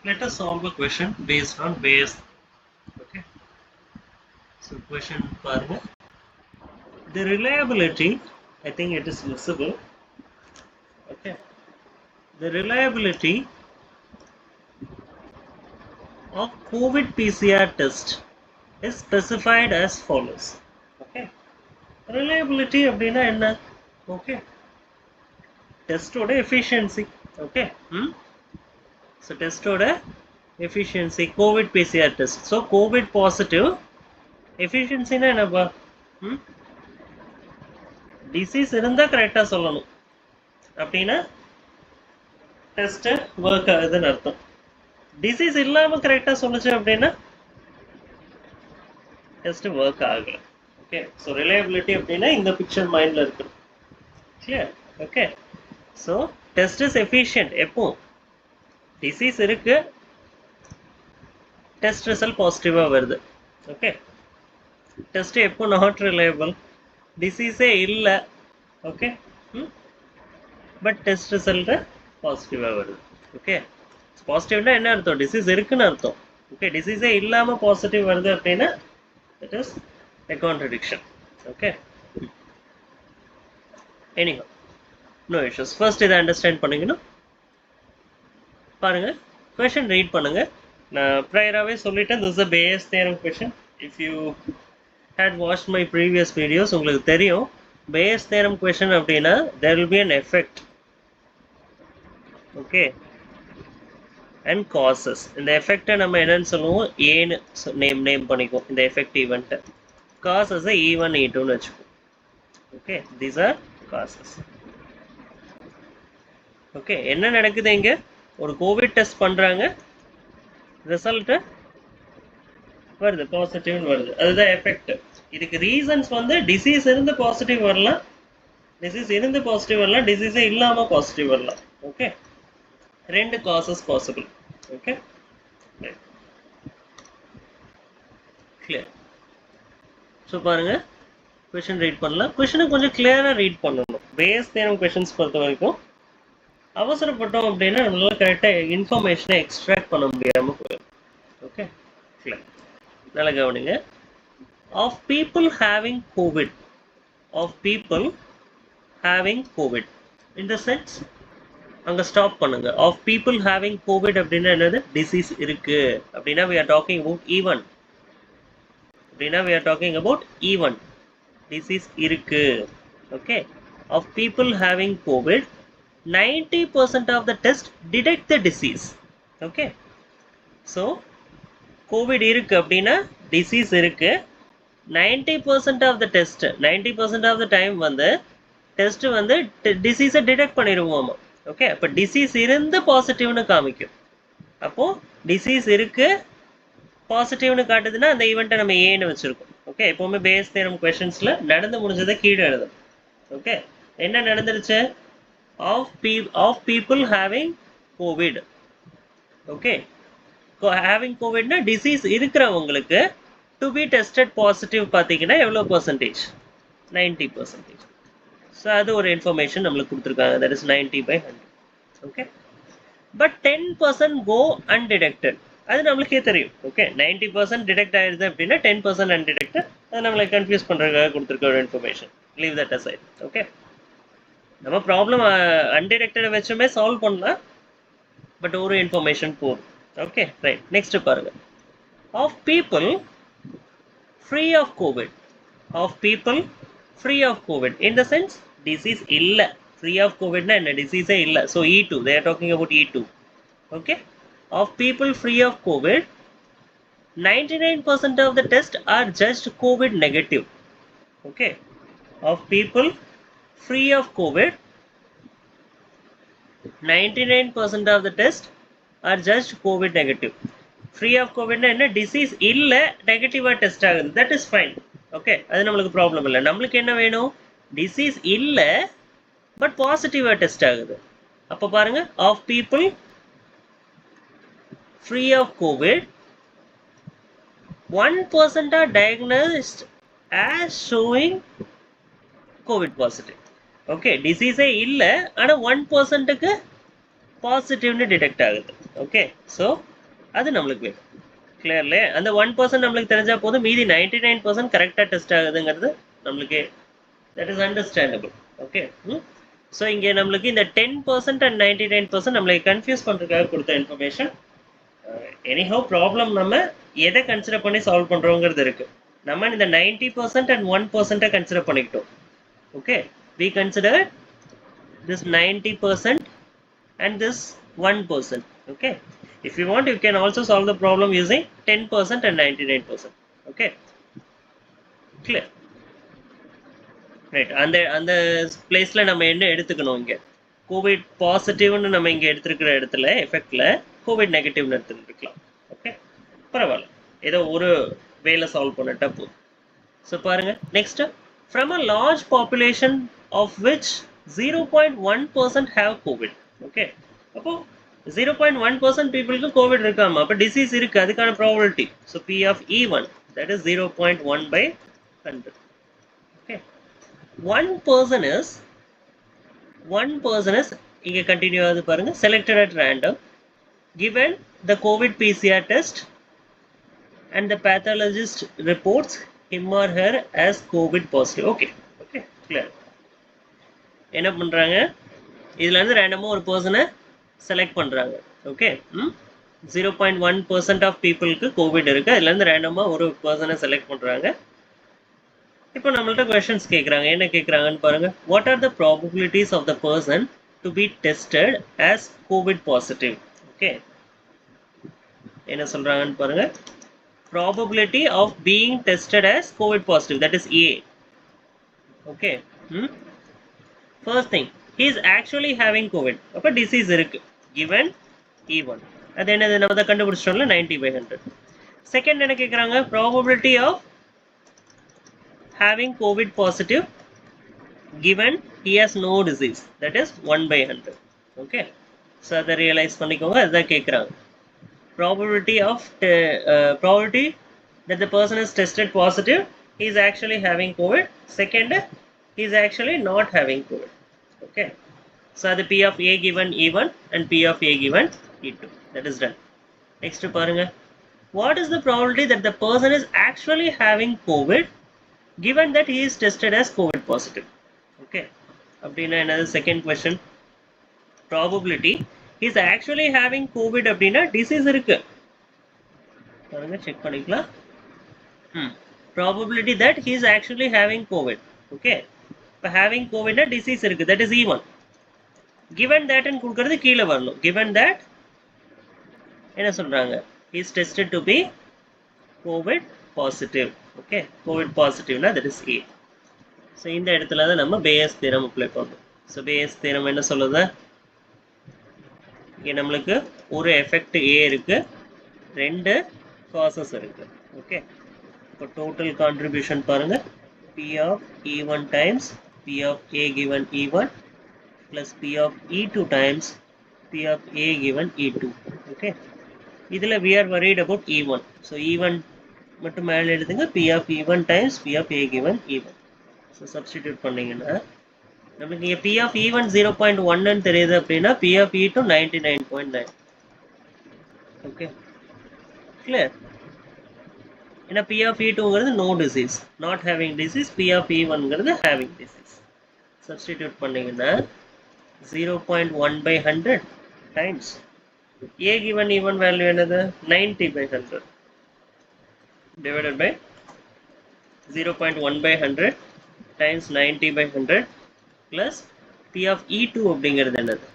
Let us solve a question based on Bayes. Okay. So question பாருங்க. The reliability, I think it is visible. Okay. The reliability of COVID PCR test is specified as follows. Okay. Reliability அப்படின்னா என்ன? Okay. Testோட efficiency. Okay. So testோட efficiency COVID PCR test. So COVID positive efficiency னா என்னப்பா? Disease இருந்தா கரெக்டா சொல்லணும். அப்படின்னா test work ஆகுதுன்னு அர்த்தம். டிசீஸ் இல்லாம கரெக்டா சொல்லுச்சு அப்படின்னா டெஸ்ட் ஒர்க் ஆகல. ஓகே. ஸோ ரிலையபிலிட்டி அப்படின்னா இந்த பிக்சர் மைண்ட்ல இருக்கு. Clear? Okay. So test is efficient எப்போ டிசீஸ் இருக்கு, டெஸ்ட் ரிசல்ட் பாசிட்டிவா வருது. ஓகே. டெஸ்ட் எப்போ நாட் ரிலையபிள், டிசீஸே இல்லை. ஓகே. பட் டெஸ்ட் ரிசல்ட் பாசிட்டிவா வருது. ஓகே. பாசிட்டிவ்னா என்ன அர்த்தம்? டிசீஸ் இருக்குன்னு அர்த்தம். ஓகே. டிசீஸே இல்லாம பாசிட்டிவ் வருது அப்படின்னா that is a contradiction. Okay. Anyhow, no issues. First இதை அண்டர்ஸ்டாண்ட் பண்ணிக்கணும். பாருங்க, கொஷின் ரீட் பண்ணுங்க. நான் ப்ரையராகவே சொல்லிட்டேன், this is a Bayes theorem question. If you had watched my previous videos, உங்களுக்கு தெரியும் Bayes theorem question அப்படின்னா there will be an effect. Okay. And causes. இந்த எஃபெக்டை நம்ம என்னன்னு சொல்லுவோம்? ஏன்னு நேம் பண்ணிக்குவோம் இந்த எஃபெக்ட் ஈவெண்ட்டை. காசஸை E1 E2ன்னு வச்சுக்குவோம். Okay. These are causes. Okay. என்ன நடக்குது இங்கே? ஒரு கோவிட் டெஸ்ட் பண்ணுறாங்க, ரிசல்ட்டு வருது, பாசிட்டிவ்னு வருது. அதுதான் எஃபெக்ட். இதுக்கு ரீசன்ஸ் வந்து டிசீஸ் இருந்து பாசிட்டிவ் வரலாம், டிசீஸ் இருந்து பாசிட்டிவ் வரலாம், டிசீஸே இல்லாமல் பாசிட்டிவ் வரலாம். ஓகே. ரெண்டு causes possible. Okay. Clear? So பாருங்க, கொஷின் ரீட் பண்ணலாம். கொஷினை கொஞ்சம் கிளியராக ரீட் பண்ணணும். பேஸ் தேரம் கொஷின்ஸ் பொறுத்த வரைக்கும் அவசரப்பட்டோம் அப்படின்னா நம்மளால கரெக்டாக இன்ஃபர்மேஷனை எக்ஸ்ட்ராக்ட் பண்ண முடியாமல் போயிடும். ஓகே. கிளியர்? நல்லா கவனிங்க. Of people having COVID, of people having COVID in the sense அங்கே ஸ்டாப் பண்ணுங்க. ஆஃப் பீப்புள் ஹேவிங் கோவிட் அப்படின்னா என்னது? டிசீஸ் இருக்கு அப்படின்னா we are talking about E1. அப்படின்னா we are talking about E1. Disease இருக்கு. Okay. Of people having COVID 90% of the test detect the disease. Okay. So COVID இருக்கு அப்படின்னா disease இருக்கு. 90% of the test, 90% of the time வந்து test வந்து டிசீஸை detect பண்ணிடுவோமா. Okay. அப்போ டிசீஸ் இருந்து பாசிட்டிவ்னு காமிக்கும். அப்போது டிசீஸ் இருக்கு பாசிட்டிவ்னு காட்டுதுன்னா அந்த ஈவெண்ட்டை நம்ம ஏன்னு வச்சுருக்கோம். ஓகே. எப்போவுமே பேஸ் தேரம் கொஷின்ஸில் நடந்து முடிஞ்சதை கீழே எழுதும். ஓகே. என்ன நடந்துருச்சு? Of people having COVID. Okay. Having கோவிட்னா டிசீஸ் இருக்கிறவங்களுக்கு டு பி டெஸ்டட் பாசிட்டிவ் பார்த்தீங்கன்னா எவ்வளோ பர்சன்டேஜ்? 90%. ஸோ அது ஒரு இன்ஃபர்மேஷன் நம்மளுக்கு கொடுத்துருக்காங்க. That is 90/100. Okay. But 10% go undetected. அது நம்மளுக்கே தெரியும். ஓகே. 90% டிடெக்ட் ஆயிடுது அப்படின்னா 10% அன்டிடெக்டட். அது நம்மளை கன்ஃபியூஸ் பண்ணுறதுக்காக கொடுத்துருக்க ஒரு information. Leave that aside. Okay. நம்ம ப்ராப்ளம் அன்டிடெக்டடை வச்சுமே சால்வ் பண்ணலாம், பட் ஒரு இன்ஃபர்மேஷன் போதும். ஓகே. ரைட். நெக்ஸ்ட் பாருங்க. Of people free of COVID, of people free of COVID in the sense disease இல்லை. ஃப்ரீ ஆஃப் கோவிட்னா என்ன? டிசீஸே இல்லை. So E2, they are talking about E2. Okay. Of people free of COVID 99% of the test are just COVID negative. Okay. Of people free of COVID 99% of the test are just COVID negative. Free of COVID na enna? Disease illa negative test ஆகுது. That is fine. Okay. அது நம்மளுக்கு problem இல்லை. நம்மளுக்கு என்ன வேணும்? Disease இல்லை but பாசிட்டிவாக test ஆகுது. அப்போ பாருங்க, of people free of COVID 1% are diagnosed as showing COVID positive. Okay. டிசீஸே இல்லை ஆனால் 1%க்கு பாசிட்டிவ்னு டிடெக்ட் ஆகுது. ஓகே. ஸோ அது நம்மளுக்கு வேணும். கிளியர்லே அந்த 1% நம்மளுக்கு தெரிஞ்சா போதும், மீதி 99% கரெக்டாக டெஸ்ட் ஆகுதுங்கிறது நம்மளுக்கு that is understandable. Okay. So இங்கே நம்மளுக்கு இந்த 10% அண்ட் 99% நம்மளை கன்ஃபியூஸ் பண்ணுறதுக்காக கொடுத்த இன்ஃபர்மேஷன். எனிஹவ் ப்ராப்ளம் நம்ம எதை கன்சிடர் பண்ணி சால்வ் பண்ணுறோங்கிறது இருக்குது. நம்ம இந்த 90% அண்ட் 1% கன்சிடர் பண்ணிக்கிட்டோம். Okay, we consider this 90% and this 1%. Okay, if you want you can also solve the problem using 10% and 99%. Okay, clear? Right, அந்த பிளேஸ்ல நம்ம என்ன எடுத்துக்கணும், இங்க கோவிட் பாசிட்டிவ்னு நம்ம இங்க எடுத்துக்கிற இடத்துல எஃபெக்ட்ல கோவிட் நெகட்டிவ்னு எடுத்துக்கலாம். ஓகே, பரவாயில்ல, ஏதோ ஒரு வேலை சால்வ் பண்ணிட்டா போதும். ஸோ பாருங்க, next, from a large population of which 0.1% have COVID. Okay, அப்போ 0.1% பீப்புளுக்கு கோவிட் இருக்காமா, அப்போ டிசீஸ் இருக்கு, அதுக்கான probability. So P of E1 that is 0.1/100. Okay, one person is இங்க கண்டினியூ ஆகுது பாருங்க, selected at random, given the COVID PCR test and the pathologist reports him or her as COVID positive. Okay, okay, clear. என்ன பண்றாங்க, இதுல இருந்து ரேண்டமா ஒரு பர்சனை செலக்ட் பண்றாங்க. ஓகே, 0.1% ஆஃப் பீப்புளுக்கு கோவிட் இருக்கு, அதுல இருந்து ரேண்டமா ஒரு பர்சனை செலக்ட் பண்றாங்க. இப்போ நம்மள்ட்ட क्वेश्चंस கேக்குறாங்க, என்ன கேக்குறாங்கன்னு பாருங்க. What are the probabilities of the person to be tested as COVID positive? Okay, என்ன சொல்றாங்கன்னு பாருங்க. Probability of being tested as COVID positive, that is A. Okay, first thing, he is actually having COVID, அப்ப disease இருக்கு, given E1. அது என்னது, நம்ம தான் கண்டுபிடிச்சோம்ல, 90/100. Second என்ன கேக்குறாங்க, probability of having COVID positive given he has no disease, that is 1/100. Okay, so அதை realise பண்ணிக்கோங்க, அதுதான் கேட்குறாங்க. probability that the person is tested positive, he is actually having COVID. Second, he is actually not having COVID. Okay, so the P of A given E1 and P of A given E2, that is done. Next பாருங்க, what is the probability that the person is actually having COVID given that he is tested as COVID positive? Okay, அப்படின்னா என்னது, second question, probability he is actually having COVID அப்படின்னா disease இருக்கு, பாருங்க check பண்ணிக்கலாம். probability that he is actually having COVID. Okay, இப்போ having COVID disease இருக்கு, that is E1. given that ன்னு கொடுக்கிறது கீழே வரணும், given that என்ன சொல்றாங்க, he is tested to be COVID positive. Okay, COVID positive-னா that is A. So இந்த இடத்துல தான் நம்ம பேயஸ் தியரம் அப்ளை பண்ணணும். ஸோ பேயஸ் தியரம் என்ன சொல்லுது, இங்கே நம்மளுக்கு ஒரு எஃபெக்ட் ஏ இருக்கு, ரெண்டு காசஸ் இருக்கு. ஓகே, இப்போ டோட்டல் கான்ட்ரிபியூஷன் பாருங்க, P of E1 times P of A given E1 plus P of E2 times P of A given E2. Okay, இதில் we are worried about E1. So E1 மட்டும் மேலே எழுதுங்க, P of E1 times P of A given E1. So substitute பண்ணிங்கன்னா நமக்கு இங்கே P of E1 0.1 தெரியுது அப்படின்னா P of E2 99.9. Okay, clear. ஏன்னா P of E2ங்கிறது no disease, not having disease, P of E1ங்கிறது ஹேவிங் டிசீஸ். சப்ஸ்டிடியூட் பண்ணிங்கன்னா 0.1/100 times A given E1 value என்னது, 90/100 divided by 0.1/100 times 90/100 plus P of E2 அப்படிங்கிறது என்னது,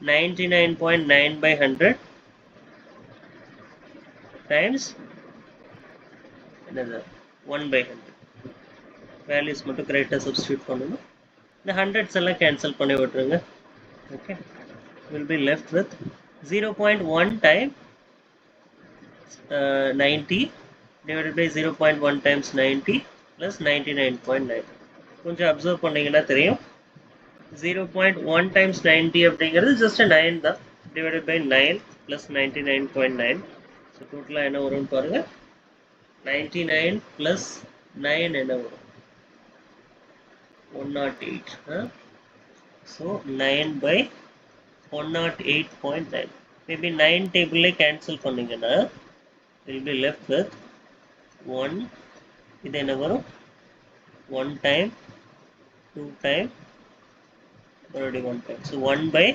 99.9/100 times என்னது 1/100. வேல்யூஸ் மட்டும் கரெக்டாக சப்ஸ்டியூட் பண்ணணும், இந்த ஹண்ட்ரட்ஸ் எல்லாம் கேன்சல் பண்ணி விட்டுருங்க. Okay, will be left with 0.1 time 90 divided by 0.1 times 90 plus 99.9. கொஞ்சம் அப்சர்வ் பண்ணீங்கன்னா தெரியும், 0.1 times 90 அப்படிங்கிறது ஜஸ்ட் 9 தான், டிவைடட் பை 9 plus 99.9. ஸோ டோட்டலாக என்ன வரும்னு பாருங்க, 99 plus 9 என்ன வரும், 108. ஸோ 9/108.9. மேபி 9 டேபிள்லே கேன்சல் பண்ணிங்கன்னா வில் பி லெஃப்ட் வித் 1. இது என்ன வரும்? 1 டைம் 2 டைம் மறுபடியும் 1 time. So 1 by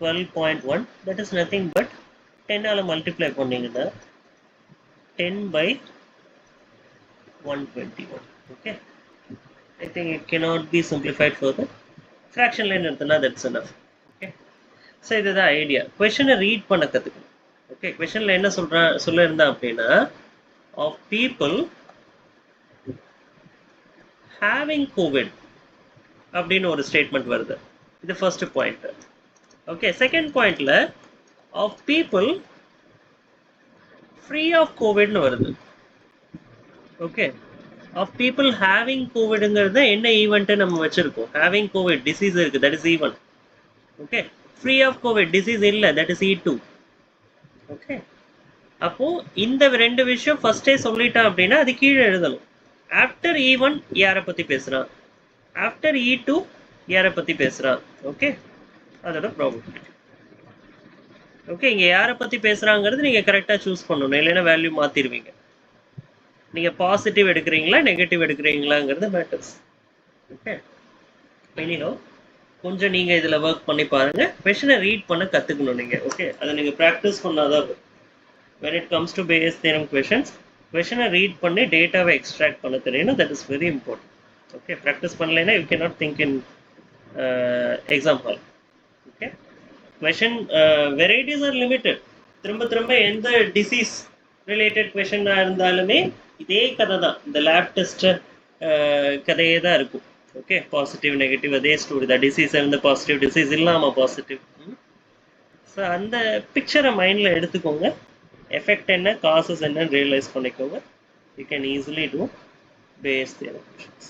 12.1, that is nothing but 10 all multiply பண்ணிங்கன்னா 10 by 121. Okay, I think it cannot be simplified further. Fraction line எடுத்தனா that's enough. Okay, so இதுதான் idea. கொஷனை read பண்ண கற்றுக்கணும். Okay, கொஷனில் என்ன சொல்லியிருந்தா அப்படின்னா, of people having COVID அப்படின்னு ஒரு statement வருது. இது ஃபர்ஸ்ட் பாயிண்ட். ஓகே, செகண்ட் பாயிண்ட்ல of people free of COVID வருது. ஓகே, of people having COVIDங்கிறது என்ன ஈவெண்ட் நம்ம வச்சிருக்கோம்? having COVID disease இருக்கு, that is event. Okay, free of COVID disease இல்ல, that is E2. ஓகே, அப்போ இந்த ரெண்டு விஷயம் ஃபர்ஸ்டே சொல்லிட்டா அப்படின்னா அது கீழே எழுதணும். ஆஃப்டர் E1 யாரை பத்தி பேசுறான், ஆஃப்டர் E2 யாரை பத்தி பேசுறான். ஓகே, அதோட ப்ராபபிலிட்டி. ஓகே, இங்க யாரை பத்தி பேசுறாங்கிறது நீங்க கரெக்டா சூஸ் பண்ணணும், இல்லைன்னா வேல்யூ மாத்திடுவீங்க. நீங்க பாசிட்டிவ் எடுக்கிறீங்களா நெகட்டிவ் எடுக்கிறீங்களாங்கிறது மேட்டர்ஸ். ஓகே, எனினோ கொஞ்சம் நீங்க இதுல ஒர்க் பண்ணி பாருங்க. கொஸ்டினை ரீட் பண்ண கத்துக்கணும் நீங்க. ஓகே, அதை நீங்க ப்ராக்டிஸ் பண்ணாதான் when it comes to Bayes theorem questions, கொஸ்டினை ரீட் பண்ணி டேட்டாவை எக்ஸ்ட்ராக்ட் பண்ண தெரியணும். that is very important. Okay, practice பண்ணலைன்னா you cannot think in exam hall. Okay, question varieties R limited. திரும்ப எந்த டிசீஸ் ரிலேட்டட் கொஸ்டினாக இருந்தாலுமே இதே கதை தான், இந்த லேப் டெஸ்ட் கதையே தான் இருக்கும். ஓகே, பாசிட்டிவ் நெகட்டிவ் அதே ஸ்டோரி தான். டிசீஸ் இருந்து பாசிட்டிவ், டிசீஸ் இல்லாமல் பாசிட்டிவ். ஸோ அந்த பிக்சரை மைண்டில் எடுத்துக்கோங்க. எஃபெக்ட் என்ன, காசஸ் என்னன்னு ரியலைஸ் பண்ணிக்கோங்க. You can easily do Bayes theorem questions.